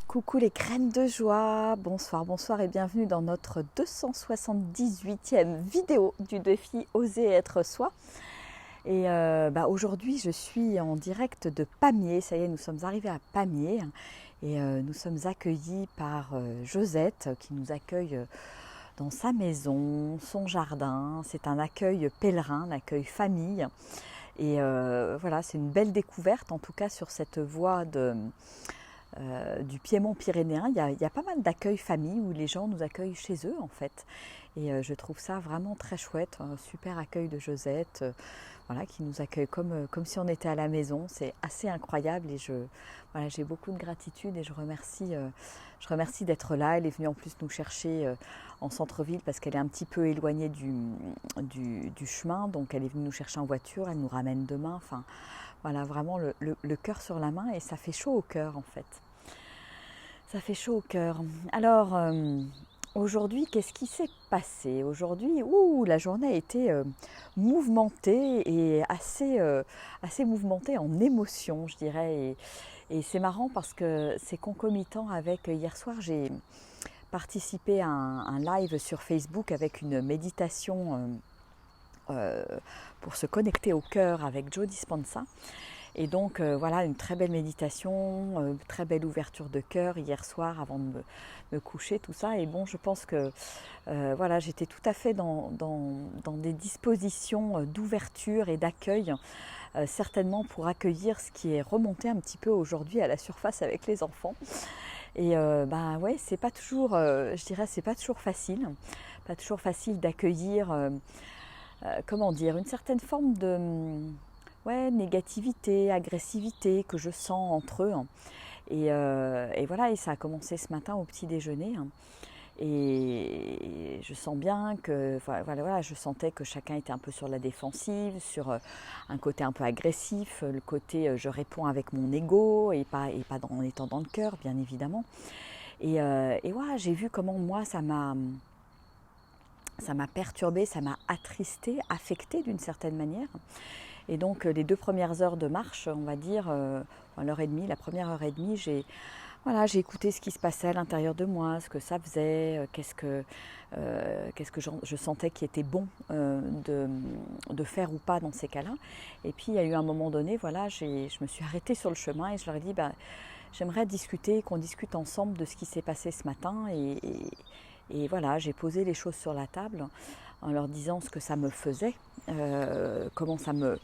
Coucou les graines de joie, bonsoir, bonsoir et bienvenue dans notre 278e vidéo du défi Oser être soi. Et aujourd'hui je suis en direct de Pamiers, ça y est nous sommes arrivés à Pamiers et nous sommes accueillis par Josette qui nous accueille dans sa maison, son jardin. C'est un accueil pèlerin, un accueil famille. Et voilà, c'est une belle découverte en tout cas sur cette voie du Piémont pyrénéen. Il y a pas mal d'accueils famille où les gens nous accueillent chez eux en fait. Et je trouve ça vraiment très chouette, un super accueil de Josette, voilà, qui nous accueille comme si on était à la maison. C'est assez incroyable et voilà, j'ai beaucoup de gratitude et je remercie d'être là. Elle est venue en plus nous chercher en centre-ville parce qu'elle est un petit peu éloignée du chemin, donc elle est venue nous chercher en voiture, elle nous ramène demain. Enfin, voilà, vraiment le cœur sur la main et ça fait chaud au cœur en fait. Ça fait chaud au cœur. Alors, aujourd'hui, qu'est-ce qui s'est passé? Aujourd'hui, la journée a été mouvementée et assez mouvementée en émotions, je dirais. Et c'est marrant parce que c'est concomitant avec hier soir, j'ai participé à un live sur Facebook avec une méditation pour se connecter au cœur avec Joe Dispenza. Et donc voilà, une très belle méditation, très belle ouverture de cœur hier soir avant de me coucher, tout ça. Et bon, je pense que voilà, j'étais tout à fait dans des dispositions d'ouverture et d'accueil, certainement pour accueillir ce qui est remonté un petit peu aujourd'hui à la surface avec les enfants. Et ouais, c'est pas toujours, je dirais, c'est pas toujours facile d'accueillir, comment dire, une certaine forme de négativité, agressivité que je sens entre eux. Et voilà, et ça a commencé ce matin au petit déjeuner. Et je sens bien que, voilà, je sentais que chacun était un peu sur la défensive, sur un côté un peu agressif, le côté je réponds avec mon ego et pas en étant dans le cœur, bien évidemment. Et voilà, j'ai vu comment moi ça m'a perturbée, ça m'a attristée, affectée d'une certaine manière. Et donc les 2 premières heures de marche, on va dire, l'heure et demie, la première heure et demie, j'ai écouté ce qui se passait à l'intérieur de moi, ce que ça faisait, qu'est-ce que je sentais qui était bon de faire ou pas dans ces cas-là. Et puis il y a eu un moment donné, voilà, je me suis arrêtée sur le chemin et je leur ai dit, j'aimerais qu'on discute ensemble de ce qui s'est passé ce matin. Et voilà, j'ai posé les choses sur la table en leur disant ce que ça me faisait, comment ça me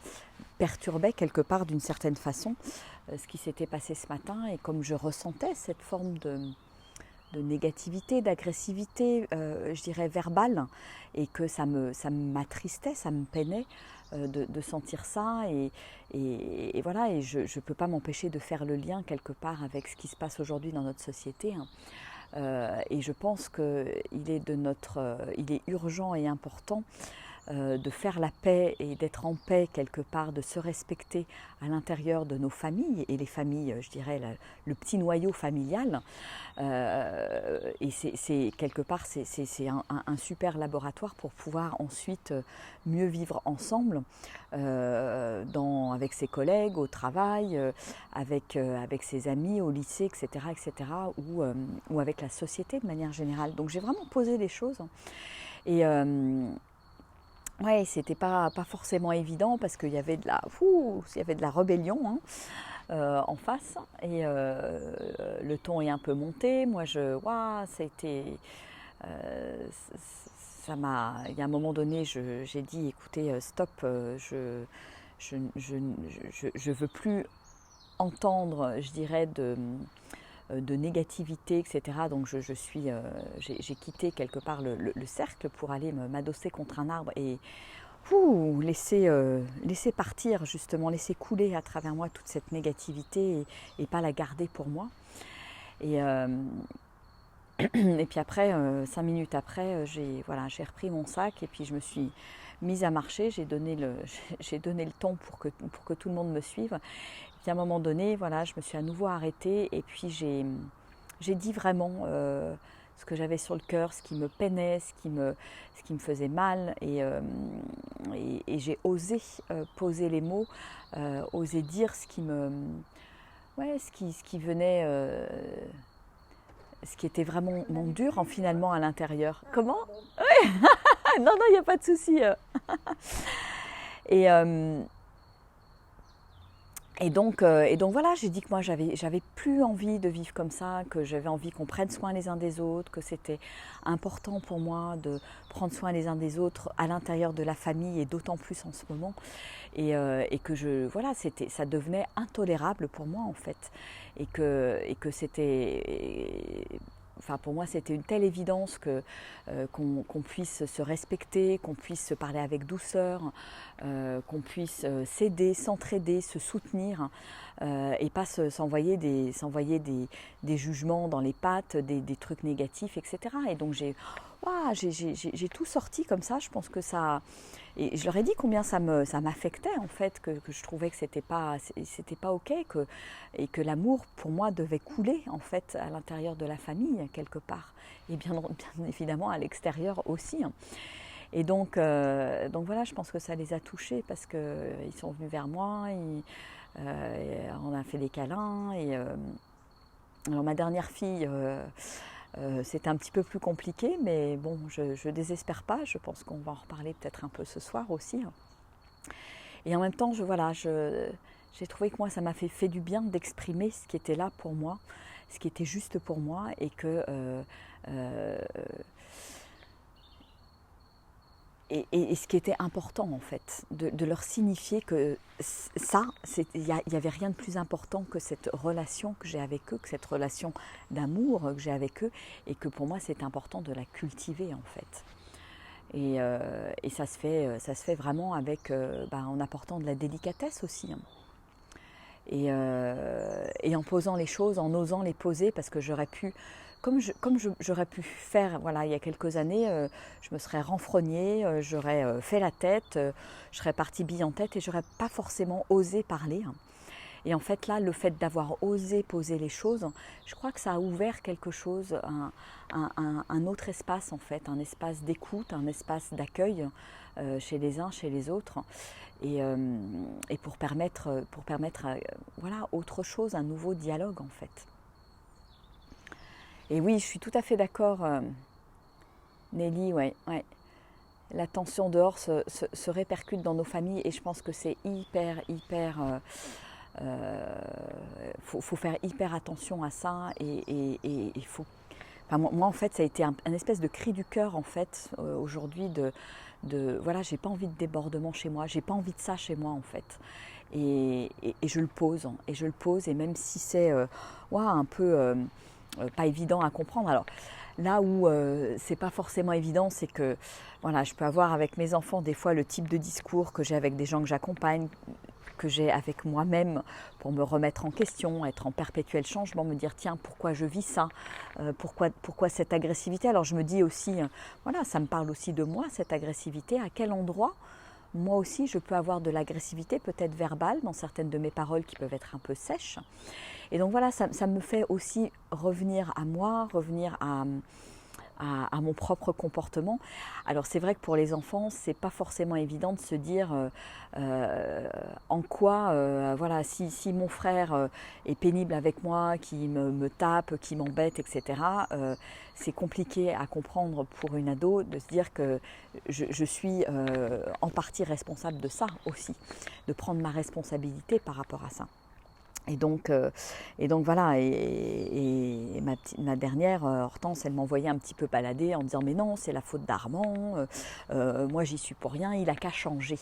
perturbait quelque part d'une certaine façon, ce qui s'était passé ce matin et comme je ressentais cette forme de négativité, d'agressivité, je dirais verbale, et que ça m'attristait, ça me peinait de sentir ça. Et voilà, et je ne peux pas m'empêcher de faire le lien quelque part avec ce qui se passe aujourd'hui dans notre société. Et je pense qu'il est urgent et important de faire la paix et d'être en paix quelque part, de se respecter à l'intérieur de nos familles et les familles, je dirais, le petit noyau familial. Et c'est quelque part, c'est un super laboratoire pour pouvoir ensuite mieux vivre ensemble avec ses collègues, au travail, avec ses amis, au lycée, etc., ou avec la société de manière générale. Donc j'ai vraiment posé les choses. Et ouais, c'était pas forcément évident parce qu'il y avait de la rébellion en face et le ton est un peu monté. Moi, il y a un moment donné, j'ai dit, écoutez, stop, je veux plus entendre, je dirais, de négativité, etc. Donc j'ai quitté quelque part le cercle pour aller m'adosser contre un arbre et laisser partir justement, laisser couler à travers moi toute cette négativité et pas la garder pour moi. Et, et puis après, 5 minutes après, j'ai repris mon sac et puis je me suis mise à marcher, j'ai donné le ton pour que tout le monde me suive. Et puis à un moment donné, voilà, je me suis à nouveau arrêtée et puis j'ai dit vraiment ce que j'avais sur le cœur, ce qui me peinait, ce qui me faisait mal. Et j'ai osé poser les mots, oser dire ce qui venait ce qui était vraiment dur finalement à l'intérieur. Comment? Non, non, il n'y a pas de souci. Et, euh, et donc voilà, j'ai dit que moi j'avais plus envie de vivre comme ça, que j'avais envie qu'on prenne soin les uns des autres, que c'était important pour moi de prendre soin les uns des autres à l'intérieur de la famille et d'autant plus en ce moment. Et que voilà, ça devenait intolérable pour moi en fait. Et que c'était. Enfin, pour moi, c'était une telle évidence qu'on puisse se respecter, qu'on puisse se parler avec douceur, qu'on puisse s'aider, s'entraider, se soutenir, et pas s'envoyer des jugements dans les pattes, des trucs négatifs, etc. Et donc j'ai tout sorti comme ça. Je pense que ça. Et je leur ai dit combien ça m'affectait en fait, que je trouvais que c'était pas ok, et que l'amour pour moi devait couler en fait à l'intérieur de la famille quelque part, et bien évidemment à l'extérieur aussi. Et donc voilà, je pense que ça les a touchés parce qu'ils sont venus vers moi, on a fait des câlins. Alors ma dernière fille, c'était un petit peu plus compliqué, mais bon, je ne désespère pas. Je pense qu'on va en reparler peut-être un peu ce soir aussi. Et en même temps, j'ai trouvé que moi, ça m'a fait du bien d'exprimer ce qui était là pour moi, ce qui était juste pour moi, et ce qui était important en fait, de leur signifier que il n'y avait rien de plus important que cette relation que j'ai avec eux, que cette relation d'amour que j'ai avec eux, et que pour moi c'est important de la cultiver en fait. Et ça se fait vraiment en apportant de la délicatesse aussi. Et en posant les choses, en osant les poser, parce que j'aurais pu, j'aurais pu faire, voilà, il y a quelques années, je me serais renfrognée, j'aurais fait la tête, je serais partie bille en tête et j'aurais pas forcément osé parler. Et en fait là, le fait d'avoir osé poser les choses, je crois que ça a ouvert quelque chose, un autre espace en fait, un espace d'écoute, un espace d'accueil chez les uns, chez les autres. Et pour permettre voilà, autre chose, un nouveau dialogue en fait. Et oui, je suis tout à fait d'accord, Nelly, ouais. La tension dehors se répercute dans nos familles et je pense que c'est hyper, faut faire hyper attention à ça et il faut. Enfin, moi en fait ça a été un espèce de cri du cœur en fait aujourd'hui voilà, j'ai pas envie de débordement chez moi, j'ai pas envie de ça chez moi en fait. Et je le pose, et même si c'est un peu pas évident à comprendre. Alors là où c'est pas forcément évident, c'est que voilà, je peux avoir avec mes enfants des fois le type de discours que j'ai avec des gens que j'accompagne, que j'ai avec moi-même pour me remettre en question, être en perpétuel changement, me dire tiens, pourquoi je vis ça, pourquoi cette agressivité. Alors je me dis aussi, voilà, ça me parle aussi de moi, cette agressivité, à quel endroit moi aussi je peux avoir de l'agressivité, peut-être verbale, dans certaines de mes paroles qui peuvent être un peu sèches. Et donc voilà, ça me fait aussi revenir à moi, revenir à mon propre comportement. Alors c'est vrai que pour les enfants, c'est pas forcément évident de se dire en quoi, voilà, si mon frère est pénible avec moi, qui me tape, qui m'embête, etc. C'est compliqué à comprendre pour une ado de se dire que je suis en partie responsable de ça aussi, de prendre ma responsabilité par rapport à ça. Et donc voilà, et ma dernière, Hortense, elle m'envoyait un petit peu balader en disant « Mais non, c'est la faute d'Armand, moi j'y suis pour rien, il a qu'à changer ».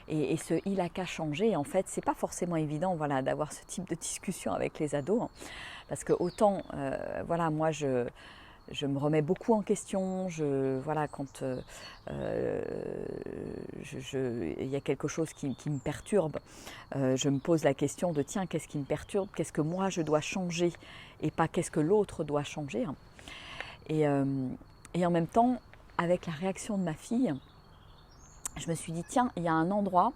Et ce « il a qu'à changer », en fait, c'est pas forcément évident voilà, d'avoir ce type de discussion avec les ados, hein, parce que autant, voilà, moi je me remets beaucoup en question, voilà, quand il y a quelque chose qui me perturbe, je me pose la question de tiens, qu'est-ce qui me perturbe, qu'est-ce que moi je dois changer et pas qu'est-ce que l'autre doit changer. Et en même temps, avec la réaction de ma fille, je me suis dit tiens, il y a un endroit,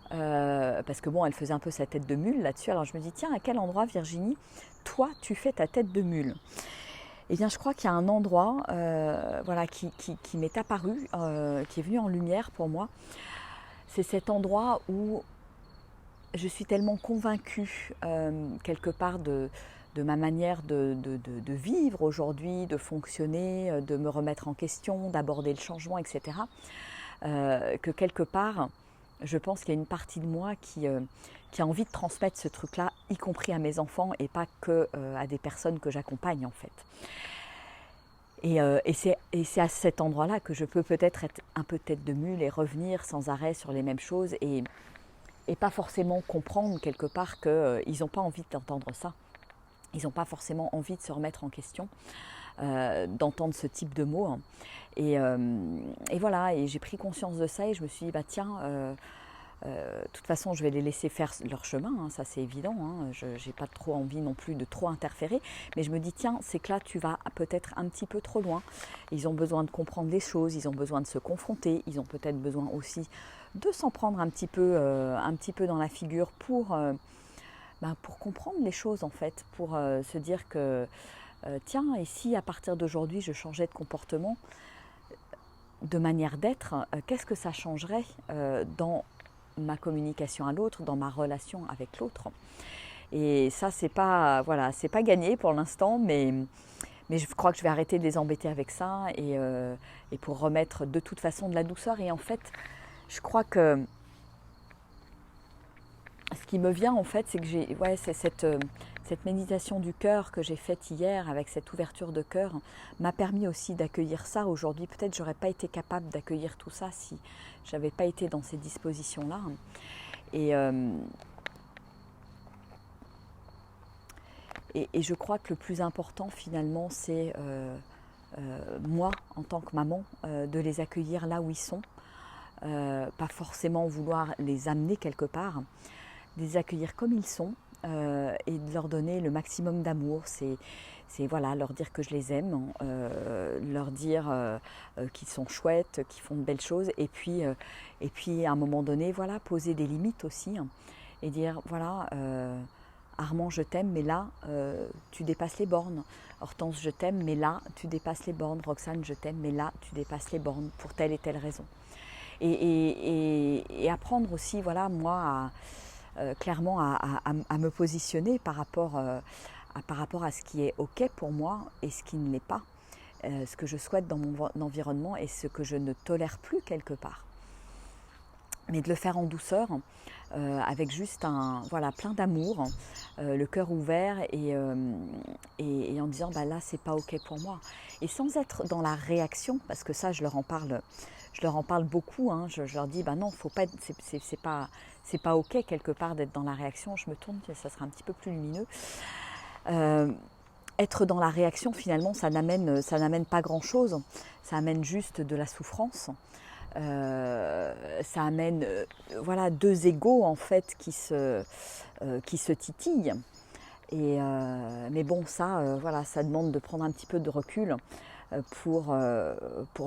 parce que bon, elle faisait un peu sa tête de mule là-dessus, alors je me dis tiens, à quel endroit, Virginie, toi tu fais ta tête de mule? Eh bien, je crois qu'il y a un endroit voilà, qui m'est apparu, qui est venu en lumière pour moi. C'est cet endroit où je suis tellement convaincue, quelque part, ma manière de vivre aujourd'hui, de fonctionner, de me remettre en question, d'aborder le changement, etc. Que quelque part, je pense qu'il y a une partie de moi qui a envie de transmettre ce truc-là, y compris à mes enfants et pas que à des personnes que j'accompagne en fait. Et c'est à cet endroit-là que je peux peut-être être un peu tête de mule et revenir sans arrêt sur les mêmes choses et pas forcément comprendre quelque part qu'ils n'ont pas envie d'entendre ça. Ils n'ont pas forcément envie de se remettre en question, d'entendre ce type de mots. Hein. Et voilà, et j'ai pris conscience de ça et je me suis dit, bah tiens, de toute façon, je vais les laisser faire leur chemin, hein, ça c'est évident. Hein, je n'ai pas trop envie non plus de trop interférer. Mais je me dis, tiens, c'est que là, tu vas peut-être un petit peu trop loin. Ils ont besoin de comprendre les choses, ils ont besoin de se confronter, ils ont peut-être besoin aussi de s'en prendre un petit peu dans la figure pour comprendre les choses en fait, pour se dire que, tiens, et si à partir d'aujourd'hui, je changeais de comportement, de manière d'être, qu'est-ce que ça changerait dans ma communication à l'autre, dans ma relation avec l'autre. Et ça, c'est pas gagné pour l'instant, mais je crois que je vais arrêter de les embêter avec ça et pour remettre de toute façon de la douceur. Et en fait, je crois que ce qui me vient en fait, c'est que c'est cette méditation du cœur que j'ai faite hier avec cette ouverture de cœur m'a permis aussi d'accueillir ça aujourd'hui. Peut-être j'aurais pas été capable d'accueillir tout ça si j'avais pas été dans ces dispositions-là. Et je crois que le plus important finalement, c'est moi en tant que maman, de les accueillir là où ils sont, pas forcément vouloir les amener quelque part, de les accueillir comme ils sont. Et de leur donner le maximum d'amour, c'est voilà, leur dire que je les aime, leur dire qu'ils sont chouettes, qu'ils font de belles choses, et puis à un moment donné, voilà, poser des limites aussi, hein, et dire voilà, Armand, je t'aime, mais là, tu dépasses les bornes. Hortense, je t'aime, mais là, tu dépasses les bornes. Roxane, je t'aime, mais là, tu dépasses les bornes pour telle et telle raison. Et apprendre aussi, voilà, moi, clairement à me positionner par rapport à ce qui est OK pour moi et ce qui ne l'est pas, ce que je souhaite dans mon environnement et ce que je ne tolère plus quelque part. Mais de le faire en douceur, avec juste plein d'amour, le cœur ouvert et en disant bah là c'est pas OK pour moi. Et sans être dans la réaction, parce que ça je leur en parle beaucoup, hein, je leur dis bah non, faut pas, c'est pas OK quelque part d'être dans la réaction. Je me tourne, ça sera un petit peu plus lumineux. Être dans la réaction finalement ça n'amène pas grand chose, ça amène juste de la souffrance. Ça amène voilà, deux égos en fait qui se titillent. Mais bon, voilà, ça demande de prendre un petit peu de recul pour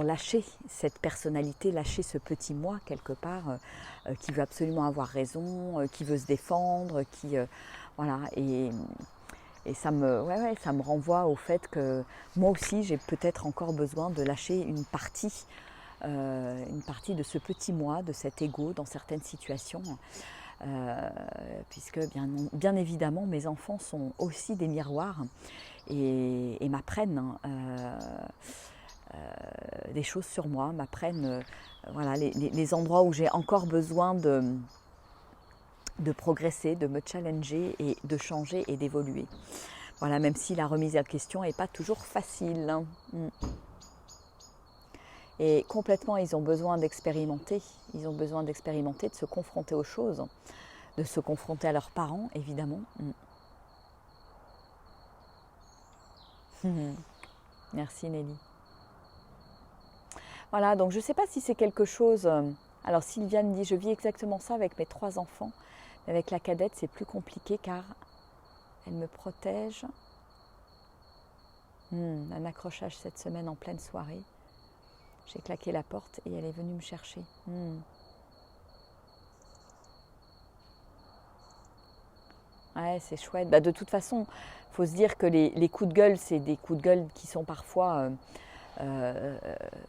lâcher cette personnalité, lâcher ce petit moi quelque part qui veut absolument avoir raison, qui veut se défendre, voilà. Et ça me renvoie au fait que moi aussi j'ai peut-être encore besoin de lâcher une partie de ce petit moi, de cet ego dans certaines situations, puisque bien évidemment mes enfants sont aussi des miroirs et m'apprennent des choses sur moi, m'apprennent voilà, les endroits où j'ai encore besoin de progresser, de me challenger et de changer et d'évoluer. Voilà, même si la remise en question n'est pas toujours facile. Hein. Et complètement, ils ont besoin d'expérimenter. Ils ont besoin d'expérimenter, de se confronter aux choses, de se confronter à leurs parents, évidemment. Merci Nelly. Voilà, donc je ne sais pas si c'est quelque chose... Alors Sylviane dit, je vis exactement ça avec mes 3 enfants. Mais avec la cadette, c'est plus compliqué car elle me protège. Un accrochage cette semaine en pleine soirée. J'ai claqué la porte et elle est venue me chercher. Ouais, c'est chouette. Bah, de toute façon, il faut se dire que les coups de gueule, c'est des coups de gueule qui sont parfois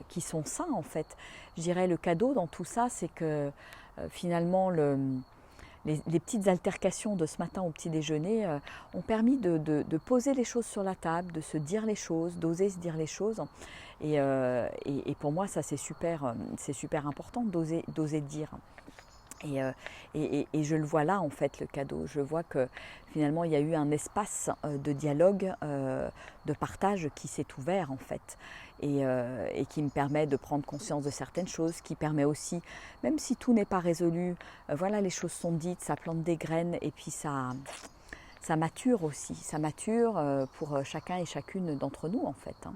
qui sont sains en fait. Je dirais le cadeau dans tout ça, c'est que finalement les petites altercations de ce matin au petit déjeuner ont permis de poser les choses sur la table, de se dire les choses, d'oser se dire les choses. Et pour moi, ça c'est super important d'oser dire. Et je le vois là en fait, le cadeau. Je vois que finalement il y a eu un espace de dialogue, de partage qui s'est ouvert en fait. Et qui me permet de prendre conscience de certaines choses, qui permet aussi, même si tout n'est pas résolu, voilà, les choses sont dites, ça plante des graines et puis ça mature aussi. Ça mature pour chacun et chacune d'entre nous en fait. Hein.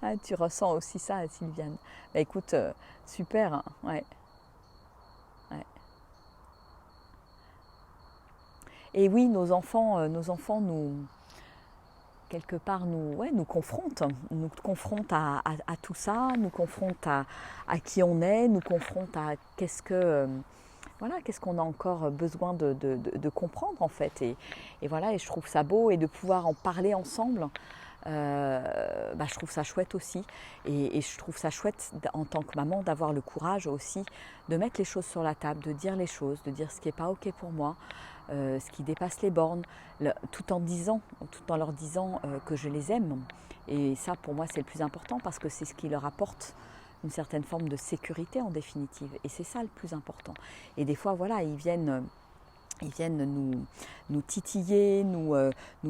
Ah, tu ressens aussi ça, Sylviane. Bah, écoute, super, hein, ouais, ouais. Et oui, nos enfants nous, quelque part, nous confrontent à tout ça, nous confrontent à qui on est, nous confrontent à qu'est-ce qu'on a encore besoin de comprendre en fait. Et voilà, et je trouve ça beau et de pouvoir en parler ensemble. Je trouve ça chouette aussi et je trouve ça chouette en tant que maman d'avoir le courage aussi de mettre les choses sur la table, de dire les choses, de dire ce qui n'est pas ok pour moi, ce qui dépasse les bornes, tout en leur disant que je les aime. Et ça pour moi c'est le plus important parce que c'est ce qui leur apporte une certaine forme de sécurité en définitive et c'est ça le plus important. Et des fois voilà, ils viennent nous titiller, nous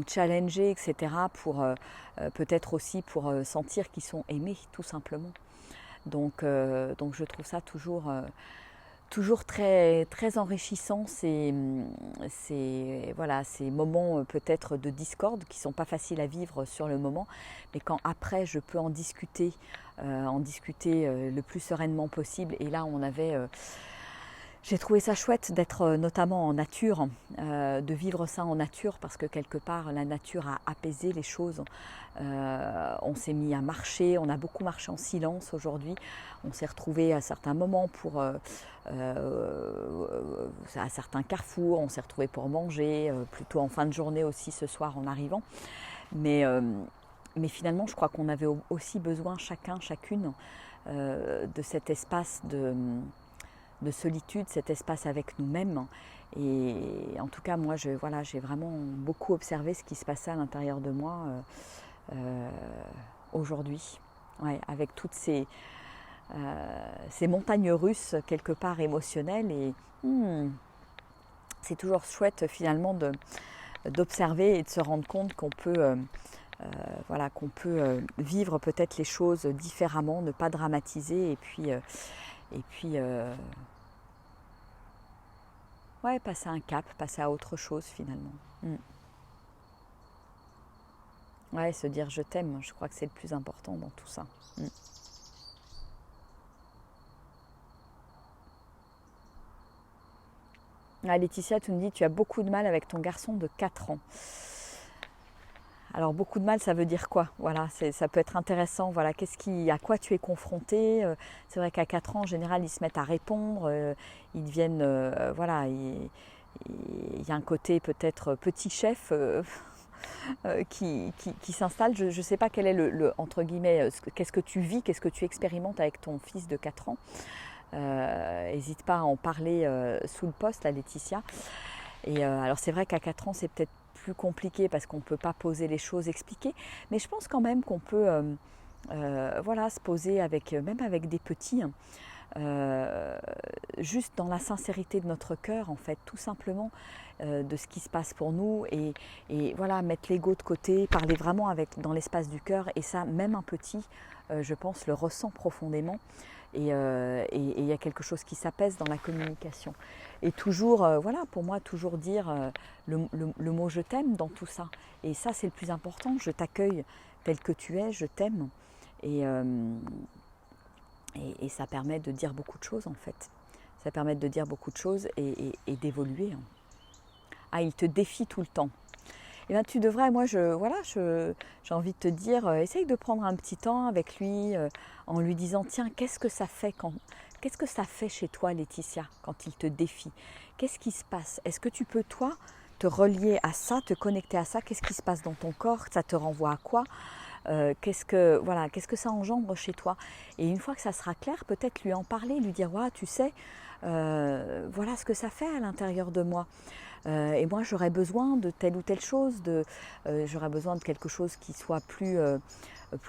challenger, etc. pour peut-être aussi pour sentir qu'ils sont aimés, tout simplement. Donc je trouve ça toujours très, très enrichissant, ces moments peut-être de discorde qui ne sont pas faciles à vivre sur le moment, mais quand après je peux en discuter le plus sereinement possible. Et là, j'ai trouvé ça chouette d'être notamment en nature, de vivre ça en nature parce que quelque part la nature a apaisé les choses. On s'est mis à marcher, on a beaucoup marché en silence aujourd'hui. On s'est retrouvés à certains moments à certains carrefours, on s'est retrouvés pour manger, plutôt en fin de journée aussi ce soir en arrivant. Mais finalement je crois qu'on avait aussi besoin chacune de cet espace de solitude, cet espace avec nous-mêmes. Et en tout cas, moi, j'ai vraiment beaucoup observé ce qui se passait à l'intérieur de moi aujourd'hui, ouais, avec toutes ces montagnes russes quelque part émotionnelles. Et c'est toujours chouette finalement d'observer et de se rendre compte qu'on peut vivre peut-être les choses différemment, ne pas dramatiser et puis passer un cap, passer à autre chose finalement. Ouais, se dire je t'aime, je crois que c'est le plus important dans tout ça. Ah, Laetitia, tu me dis tu as beaucoup de mal avec ton garçon de 4 ans. Alors beaucoup de mal, ça veut dire quoi? Voilà, ça peut être intéressant. Voilà, à quoi tu es confronté? C'est vrai qu'à 4 ans, en général, ils se mettent à répondre. Ils deviennent, il y a un côté peut-être petit chef qui s'installe. Je ne sais pas quel est entre guillemets, qu'est-ce que tu vis, qu'est-ce que tu expérimentes avec ton fils de 4 ans. N'hésite pas à en parler sous le post, la Laetitia. Et alors c'est vrai qu'à 4 ans, c'est peut-être plus compliqué parce qu'on ne peut pas poser les choses, expliquer. Mais je pense quand même qu'on peut se poser même avec des petits, juste dans la sincérité de notre cœur, en fait, tout simplement de ce qui se passe pour nous et voilà, mettre l'ego de côté, parler vraiment dans l'espace du cœur. Et ça, même un petit, je pense, le ressent profondément. Et il y a quelque chose qui s'apaise dans la communication. Et toujours, pour moi, toujours dire le mot je t'aime dans tout ça. Et ça, c'est le plus important. Je t'accueille tel que tu es, je t'aime. Et ça permet de dire beaucoup de choses, en fait. Ça permet de dire beaucoup de choses et d'évoluer. Ah, il te défie tout le temps. Eh bien, tu devrais, moi, j'ai envie de te dire, essaye de prendre un petit temps avec lui en lui disant, tiens, qu'est-ce que ça fait chez toi, Laetitia, quand il te défie? Qu'est-ce qui se passe? Est-ce que tu peux, toi, te relier à ça, te connecter à ça? Qu'est-ce qui se passe dans ton corps? Ça te renvoie à quoi? qu'est-ce que ça engendre chez toi. Et une fois que ça sera clair, peut-être lui en parler, lui dire, ouais, tu sais, voilà ce que ça fait à l'intérieur de moi. Et moi, j'aurais besoin de telle ou telle chose, j'aurais besoin de quelque chose qui soit plus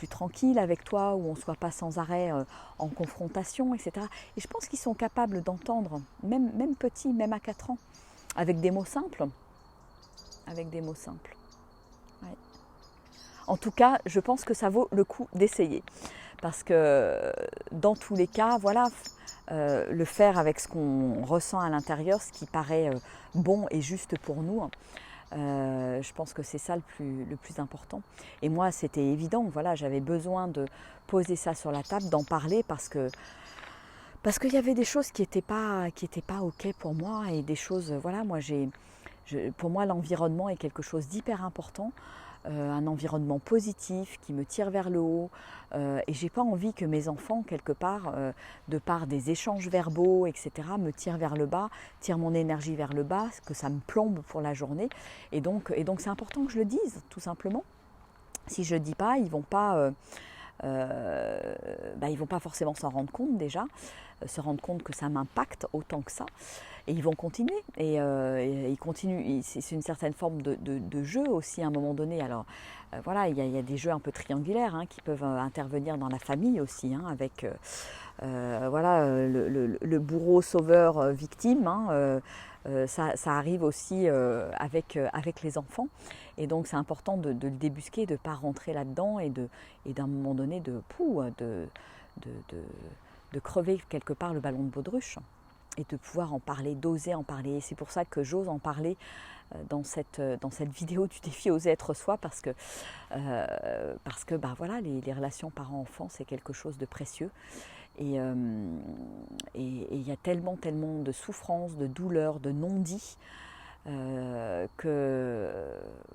tranquille avec toi, où on ne soit pas sans arrêt en confrontation, etc. Et je pense qu'ils sont capables d'entendre, même petits, même à 4 ans, avec des mots simples. Avec des mots simples. Ouais. En tout cas, je pense que ça vaut le coup d'essayer. Parce que dans tous les cas, voilà, le faire avec ce qu'on ressent à l'intérieur, ce qui paraît bon et juste pour nous, je pense que c'est ça le plus important. Et moi, c'était évident, voilà, j'avais besoin de poser ça sur la table, d'en parler parce qu'il y avait des choses qui n'étaient pas OK pour moi et des choses, voilà, pour moi, l'environnement est quelque chose d'hyper important. Un environnement positif qui me tire vers le haut et j'ai pas envie que mes enfants quelque part de par des échanges verbaux etc me tirent vers le bas, tirent mon énergie vers le bas, que ça me plombe pour la journée et donc c'est important que je le dise tout simplement. Si je le dis pas, ils vont pas forcément s'en rendre compte déjà, se rendre compte que ça m'impacte autant que ça. Et ils vont continuer. Et ils continuent. C'est une certaine forme de jeu aussi à un moment donné. Alors voilà, il y a des jeux un peu triangulaires qui peuvent intervenir dans la famille aussi, avec le bourreau sauveur victime. Ça arrive aussi avec les enfants. Et donc c'est important de le débusquer, de ne pas rentrer là-dedans et d'un moment donné de crever quelque part le ballon de baudruche et de pouvoir en parler, d'oser en parler. Et c'est pour ça que j'ose en parler dans cette vidéo du défi Oser être soi, parce que voilà, les relations parents-enfants, c'est quelque chose de précieux. Et il y a tellement de souffrances, de douleurs, de non-dits, que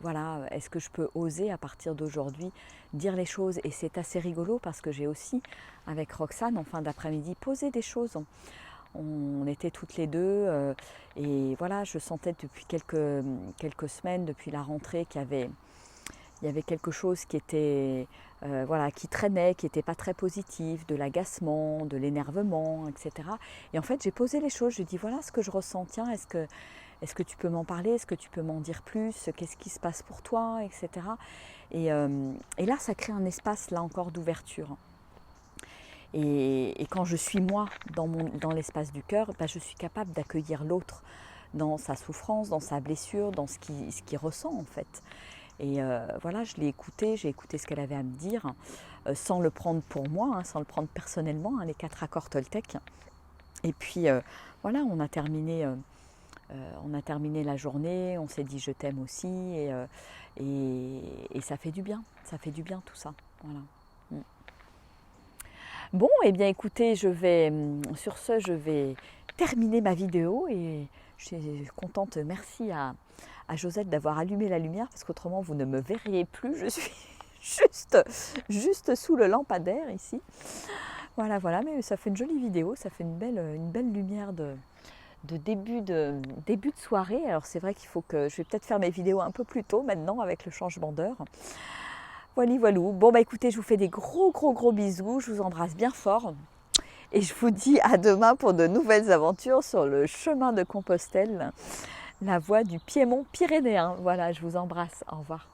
voilà, est-ce que je peux oser à partir d'aujourd'hui dire les choses. Et c'est assez rigolo parce que j'ai aussi, avec Roxane, en fin d'après-midi, posé des choses. On était toutes les deux et voilà, je sentais depuis quelques semaines, depuis la rentrée, qu'il y avait quelque chose qui était qui traînait, qui n'était pas très positif, de l'agacement, de l'énervement, etc. Et en fait, j'ai posé les choses, je dis voilà ce que je ressens, tiens, est-ce que tu peux m'en parler, est-ce que tu peux m'en dire plus, qu'est-ce qui se passe pour toi, etc. Et là, ça crée un espace, là encore, d'ouverture. Et quand je suis moi dans l'espace du cœur, je suis capable d'accueillir l'autre dans sa souffrance, dans sa blessure, dans ce qu'il ressent en fait. Et voilà, je l'ai écouté, j'ai écouté ce qu'elle avait à me dire, sans le prendre pour moi, sans le prendre personnellement, les 4 accords Toltec. Et puis voilà, on a terminé la journée, on s'est dit je t'aime aussi, et ça fait du bien tout ça. Voilà. Bon, eh bien écoutez, sur ce, je vais terminer ma vidéo et je suis contente. Merci à Josette d'avoir allumé la lumière parce qu'autrement vous ne me verriez plus. Je suis juste sous le lampadaire ici. Voilà, mais ça fait une jolie vidéo, ça fait une belle lumière de début de soirée. Alors c'est vrai qu'il faut que je vais peut-être faire mes vidéos un peu plus tôt maintenant avec le changement d'heure. Voilà. Bon écoutez, je vous fais des gros bisous, je vous embrasse bien fort et je vous dis à demain pour de nouvelles aventures sur le chemin de Compostelle, la voie du Piémont pyrénéen. Voilà, je vous embrasse, au revoir.